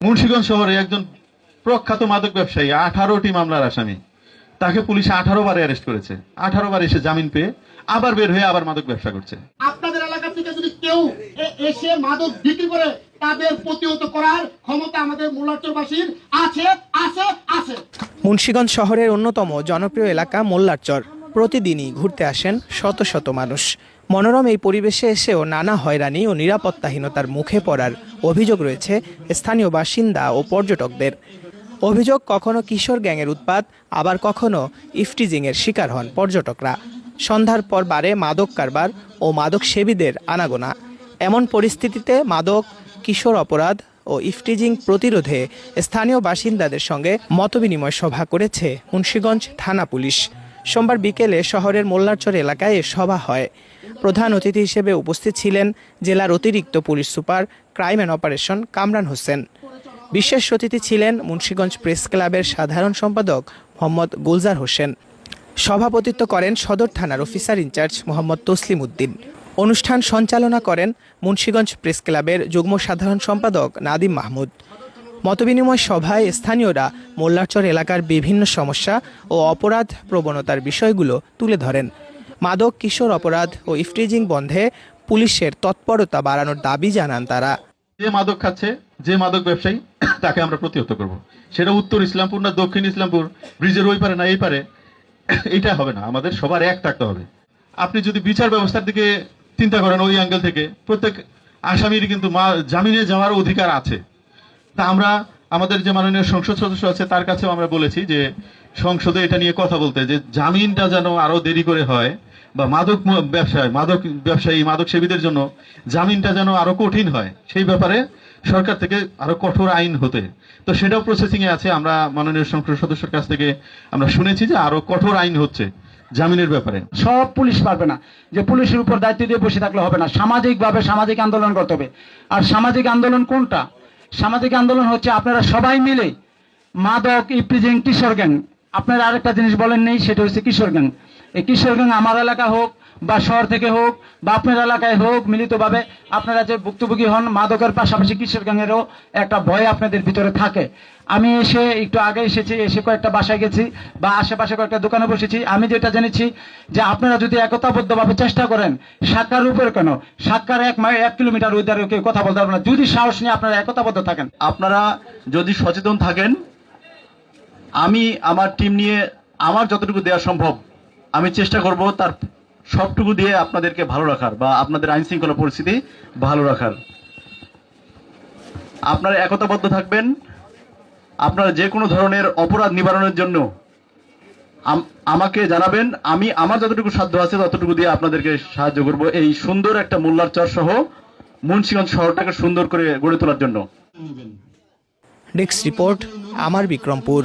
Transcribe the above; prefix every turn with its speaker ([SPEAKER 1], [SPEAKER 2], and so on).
[SPEAKER 1] মুন্সিগঞ্জ শহরে একজন প্রখ্যাত মাদক ব্যবসায়ী 18টি মামলার আসামি, তাকে পুলিশ 18 বারে অ্যারেস্ট করেছে। 18 বার এসে জামিন পেয়ে আবার বের হয়ে আবার মাদক ব্যবসা করছে।
[SPEAKER 2] আপনাদের এলাকা থেকে যদি কেউ এসে মাদক বিক্রি করে তাদের প্রতিহত করার ক্ষমতা আমাদের মোল্লারচরবাসীর আছে আছে আছে।
[SPEAKER 3] মুন্সিগঞ্জ শহরের অন্যতম জনপ্রিয় এলাকা মোল্লারচর। প্রতিদিনই ঘুরতে আসেন শত শত মানুষ। মনোরম এই পরিবেশে এসেও নানা হয়রানি ও নিরাপত্তাহীনতার মুখে পড়ার অভিযোগ রয়েছে স্থানীয় বাসিন্দা ও পর্যটকদের। অভিযোগ, কখনো কিশোর গ্যাংয়ের উৎপাত, আবার কখনো ইফটিজিংয়ের শিকার হন পর্যটকরা। সন্ধ্যার পর বারে মাদক কারবার ও মাদক সেবীদের আনাগোনা। এমন পরিস্থিতিতে মাদক, কিশোর অপরাধ ও ইফটিজিং প্রতিরোধে স্থানীয় বাসিন্দাদের সঙ্গে মতবিনিময় সভা করেছে মুন্সিগঞ্জ থানা পুলিশ। সোমবার বিকেলে শহরের মোল্লারচর এলাকায় এ সভা হয়। প্রধান অতিথি হিসেবে উপস্থিত ছিলেন জেলার অতিরিক্ত police super crime and operation Kamran Hossain. বিশেষ অতিথি ছিলেন মুন্সিগঞ্জ প্রেস ক্লাবের সাধারণ সম্পাদক মোহাম্মদ গুলজার হোসেন। সভাপতিত্ব করেন সদর থানার অফিসার ইনচার্জ মোহাম্মদ তসলিম উদ্দিন। অনুষ্ঠান সঞ্চালনা করেন মুন্সিগঞ্জ প্রেস ক্লাবের যুগ্ম সাধারণ সম্পাদক নাদিম মাহমুদ। মতবিনিময় সভায় স্থানীয়রা মোল্লারচর এলাকার বিভিন্ন সমস্যা ও অপরাধ প্রবণতার বিষয়গুলো তুলে ধরেন। মাদক, কিশোর অপরাধ ও ইফটিজিং বন্ধে পুলিশের তৎপরতা বাড়ানোর দাবি জানান তারা।
[SPEAKER 1] যে মাদক খাচ্ছে, যে মাদক ব্যবসায়ী, তাকে আমরা প্রতিহত করব। সেটা উত্তর ইসলামপুর না দক্ষিণ ইসলামপুর, ব্রিজের ওই পারে না এই পারে, এটা হবে না। আমাদের সবার এক থাকতে হবে। আপনি যদি বিচার ব্যবস্থার দিকে চিন্তা করেন ওই অ্যাঙ্গেল থেকে, প্রত্যেক আসামির কিন্তু জামিনে যাওয়ার অধিকার আছে। তা আমরা আমাদের যে মাননীয় সংসদ সদস্য আছে তার কাছেও আমরা বলেছি যে সংসদে এটা নিয়ে কথা বলতে, যে জামিনটা যেন আরো দেরি করে হয়, বা মাদক ব্যবসায়ী মাদক সেবীদের জন্য জামিনটা যেন আরো কঠিন হয়, সেই ব্যাপারে সরকার থেকে আরো কঠোর আইন হতে। তো সেটাও প্রসেসিং এ আছে। আমরা মাননীয় সংসদ সদস্যের কাছ থেকে আমরা শুনেছি যে আরো কঠোর আইন হচ্ছে জামিনের ব্যাপারে।
[SPEAKER 4] সব পুলিশ পারবে না, যে পুলিশের উপর দায়িত্ব দিয়ে বসে থাকলে হবে না। সামাজিকভাবে সামাজিক আন্দোলন করতে হবে। আর সামাজিক আন্দোলন কোনটা? সামাজিক আন্দোলন হচ্ছে আপনারা সবাই মিলে মাদক, ইফটিজিং, কিশোর গ্যাং। আপনারা আরেকটা জিনিস বলেন নেই, সেটা হচ্ছে কিশোর গ্যাং। এই কিশোর গ্যাং আমার এলাকা হোক বা শহর থেকে হোক বা আপনার এলাকায় হোক, মিলিতভাবে আপনারা যে ভুক্তভোগী হন, মাদকের পাশাপাশি কিশোর গ্যাংয়েরও একটা ভয় আপনাদের ভিতরে থাকে। আমি এসে একটু আগে এসেছি, এসে কয়েকটা বাসায় গেছি বা আশেপাশে কয়েকটা দোকানে বসেছি। আমি যেটা জেনেছি যে আপনারা যদি একতাবদ্ধভাবে চেষ্টা করেন, সাক্ষার উপর কেন, সাক্ষার 1 কিলোমিটার উদ্ধারে কেউ কথা বলতে পারবে না যদি সাহস নিয়ে আপনারা একতাবদ্ধ থাকেন।
[SPEAKER 5] আপনারা যদি সচেতন থাকেন, আমি আমার টিম নিয়ে আমার যতটুকু দেওয়া সম্ভব আমি চেষ্টা করব তার সবটুকু দিয়ে আপনাদেরকে ভালো রাখার বা আপনাদের আইন শৃঙ্খলা পরিস্থিতি ভালো রাখার। আপনারা একতাবদ্ধ থাকবেন। আপনারা যে কোনো ধরনের অপরাধ নিবারণের জন্য আমাকে জানাবেন। আমি আমার যতটুকু সাধ্য আছে ততটুকু দিয়ে আপনাদেরকে সাহায্য করব এই সুন্দর একটা মোল্লারচর সহ মুন্সিগঞ্জ শহরটাকে সুন্দর করে গড়ে তোলার জন্য।
[SPEAKER 3] ডেস্ক রিপোর্ট, আমার বিক্রমপুর।